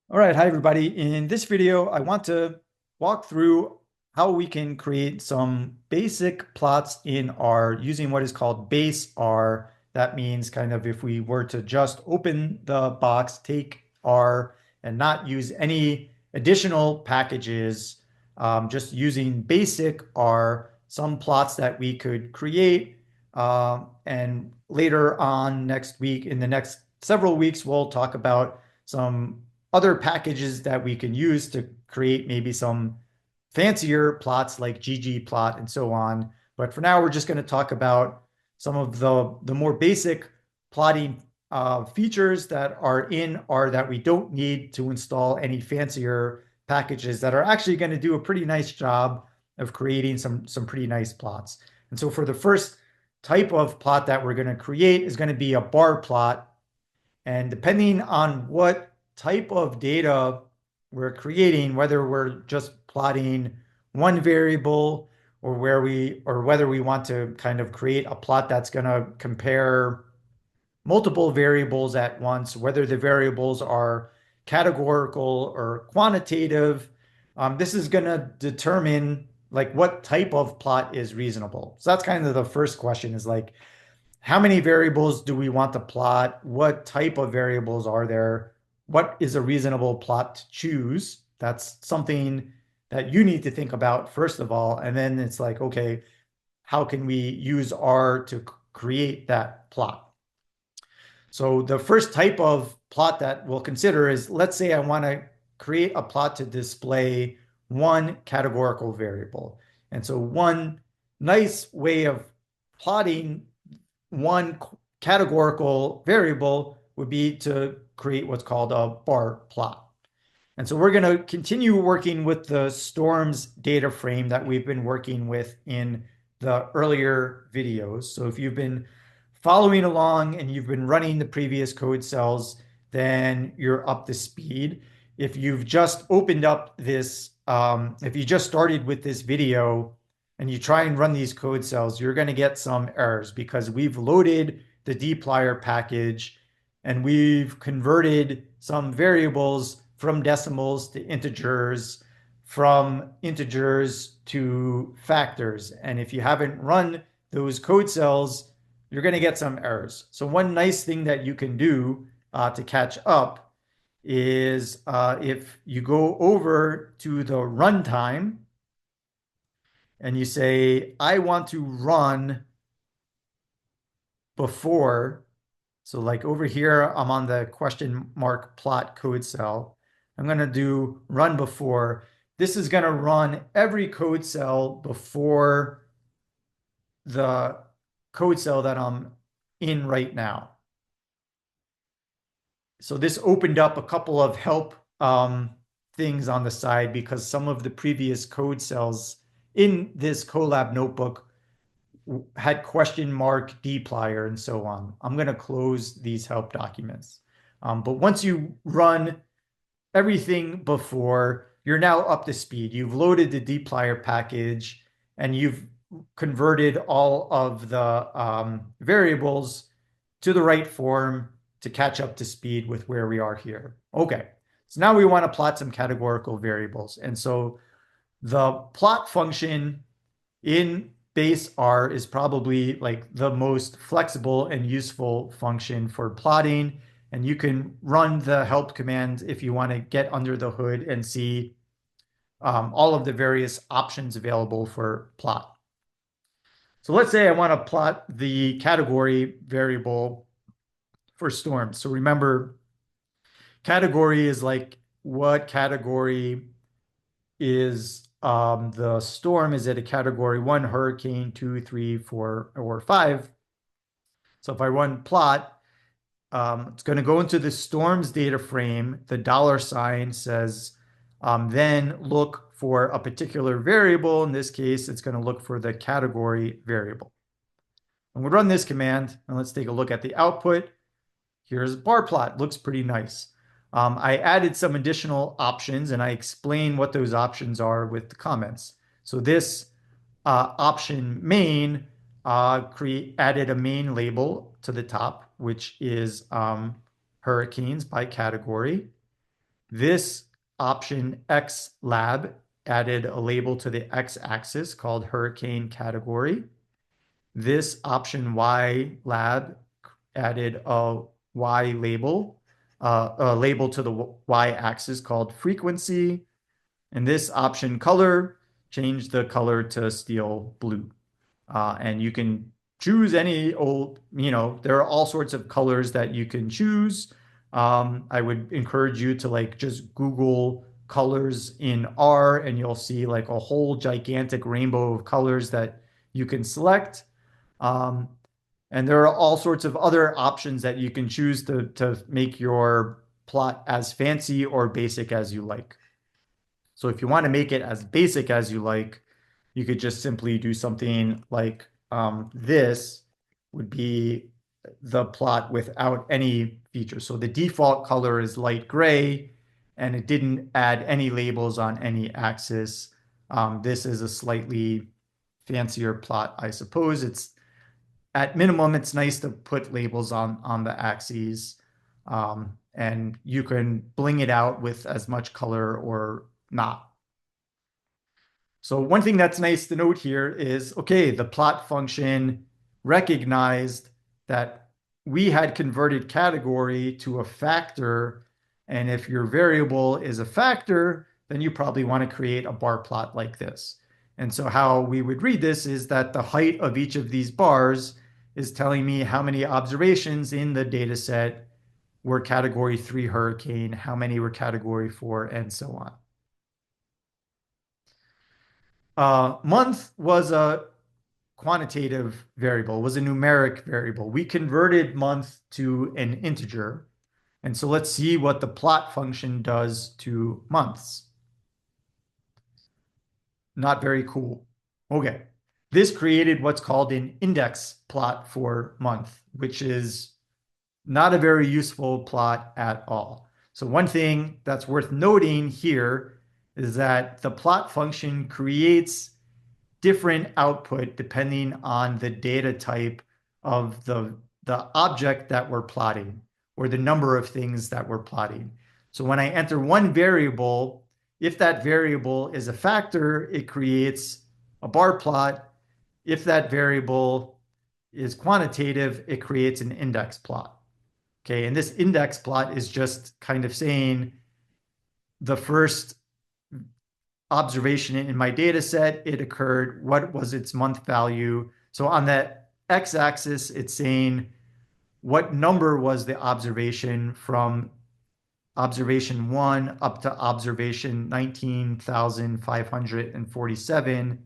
All right, hi everybody. In this video, I want to walk through how we can create some basic plots in R using what is called base R. That means kind of if we were to just open the box, take R and not use any additional packages, just using basic R, some plots that we could create. And later on next week, in the next several weeks, we'll talk about some other packages that we can use to create maybe some fancier plots like ggplot and so on. But for now, we're just going to talk about some of the more basic plotting features that are in R that we don't need to install any fancier packages that are actually going to do a pretty nice job of creating some pretty nice plots. And so for the first type of plot that we're going to create is going to be a bar plot. And depending on what type of data we're creating, whether we're just plotting one variable or whether we want to kind of create a plot that's going to compare multiple variables at once, whether the variables are categorical or quantitative, this is going to determine like what type of plot is reasonable. So that's kind of the first question is like, how many variables do we want to plot? What type of variables are there? What is a reasonable plot to choose? That's something that you need to think about first of all. And then it's like, okay, how can we use R to create that plot? So the first type of plot that we'll consider is, let's say I want to create a plot to display one categorical variable. And so one nice way of plotting one categorical variable would be to create what's called a bar plot. And so we're going to continue working with the storms data frame that we've been working with in the earlier videos. So if you've been following along and you've been running the previous code cells, then you're up to speed. If you've just opened up this, if you just started with this video and you try and run these code cells, you're going to get some errors because we've loaded the dplyr package and we've converted some variables from decimals to integers, from integers to factors. And if you haven't run those code cells, you're going to get some errors. So one nice thing that you can do to catch up is if you go over to the runtime and you say, I want to run before. So like over here, I'm on the question mark plot code cell. I'm going to do run before. This is going to run every code cell before the code cell that I'm in right now. So this opened up a couple of help things on the side because some of the previous code cells in this Colab notebook had question mark dplyr and so on. I'm going to close these help documents. But once you run everything before, you're now up to speed. You've loaded the dplyr package and you've converted all of the variables to the right form to catch up to speed with where we are here. Okay, so now we want to plot some categorical variables. And so the plot function in base R is probably like the most flexible and useful function for plotting. And you can run the help command if you want to get under the hood and see all of the various options available for plot. So let's say I want to plot the category variable for storms. So remember, category is like what category is the storm? Is it a category 1, hurricane, 2, 3, 4, or 5? So if I run plot, it's going to go into the storms data frame. The $ says, then look for a particular variable. In this case, it's going to look for the category variable. And we'll run this command, and let's take a look at the output. Here's bar plot. Looks pretty nice. I added some additional options, and I explain what those options are with the comments. So this option main added a main label to the top, which is hurricanes by category. This option X lab added a label to the X axis called hurricane category. This option Y lab added a Y label, a label to the Y axis called frequency. And this option color changed the color to steel blue. And you can choose any old, there are all sorts of colors that you can choose. I would encourage you to like just Google colors in R and you'll see like a whole gigantic rainbow of colors that you can select. Um, and there are all sorts of other options that you can choose to make your plot as fancy or basic as you like. So if you want to make it as basic as you like, you could just simply do something like this would be the plot without any features. So the default color is light gray, and it didn't add any labels on any axis. This is a slightly fancier plot, I suppose. It's at minimum, it's nice to put labels on the axes, and you can bling it out with as much color or not. So one thing that's nice to note here is, okay, the plot function recognized that we had converted category to a factor. And if your variable is a factor, then you probably want to create a bar plot like this. And so how we would read this is that the height of each of these bars is telling me how many observations in the data set were category 3 hurricane, how many were category 4, and so on. Month was a quantitative variable, was a numeric variable. We converted month to an integer. And so let's see what the plot function does to months. Not very cool. Okay. This created what's called an index plot for month, which is not a very useful plot at all. So one thing that's worth noting here is that the plot function creates different output depending on the data type of the object that we're plotting or the number of things that we're plotting. So when I enter one variable, if that variable is a factor, it creates a bar plot. If that variable is quantitative, it creates an index plot. Okay, and this index plot is just kind of saying the first observation in my data set, it occurred, what was its month value? So on the x-axis, it's saying what number was the observation from observation 1 up to observation 19,547.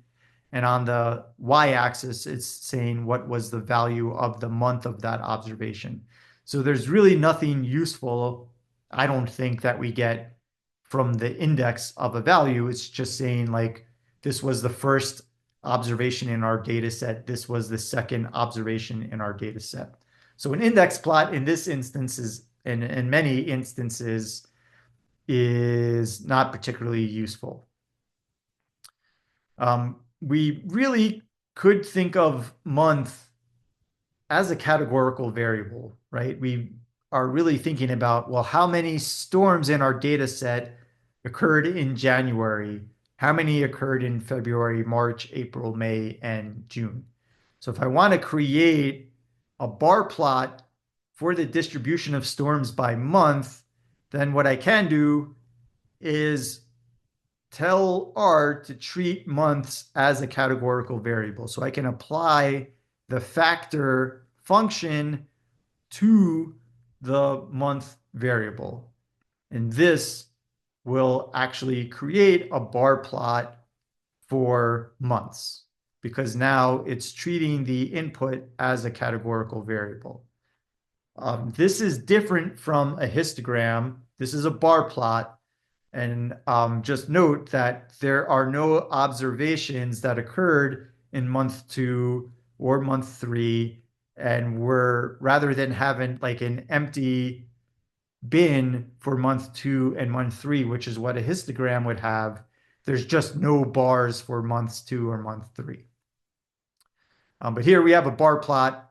And on the y-axis, it's saying what was the value of the month of that observation. So there's really nothing useful, I don't think, that we get from the index of a value. It's just saying like, this was the first observation in our data set. This was the second observation in our data set. So an index plot in this instance is, in many instances, is not particularly useful. We really could think of month as a categorical variable, right? We are really thinking about, well, how many storms in our data set occurred in January? How many occurred in February, March, April, May, and June? So if I want to create a bar plot for the distribution of storms by month, then what I can do is tell R to treat months as a categorical variable. So I can apply the factor function to the month variable. And this will actually create a bar plot for months because now it's treating the input as a categorical variable. This is different from a histogram. This is a bar plot. And just note that there are no observations that occurred in month 2 or month 3. And we're, rather than having like an empty bin for month 2 and month 3, which is what a histogram would have, there's just no bars for months 2 or month 3. But here we have a bar plot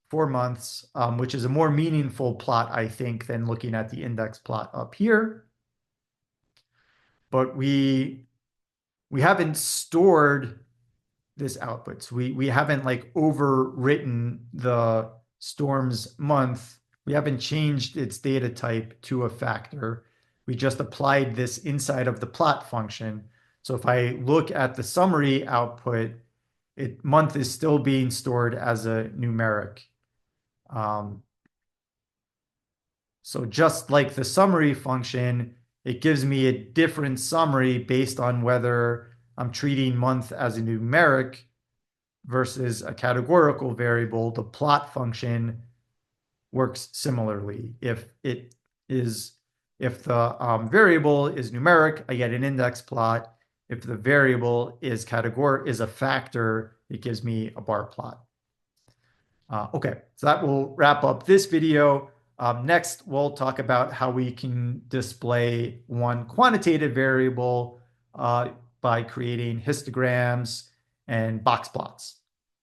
for months, which is a more meaningful plot, I think, than looking at the index plot up here. but we haven't stored this output. So we haven't like overwritten the storm's month. We haven't changed its data type to a factor. We just applied this inside of the plot function. So if I look at the summary output, month is still being stored as a numeric. So just like the summary function, it gives me a different summary based on whether I'm treating month as a numeric versus a categorical variable. The plot function works similarly. If the variable is numeric, I get an index plot. If the variable is a factor, it gives me a bar plot. Okay, so that will wrap up this video. Next, we'll talk about how we can display one quantitative variable by creating histograms and box plots.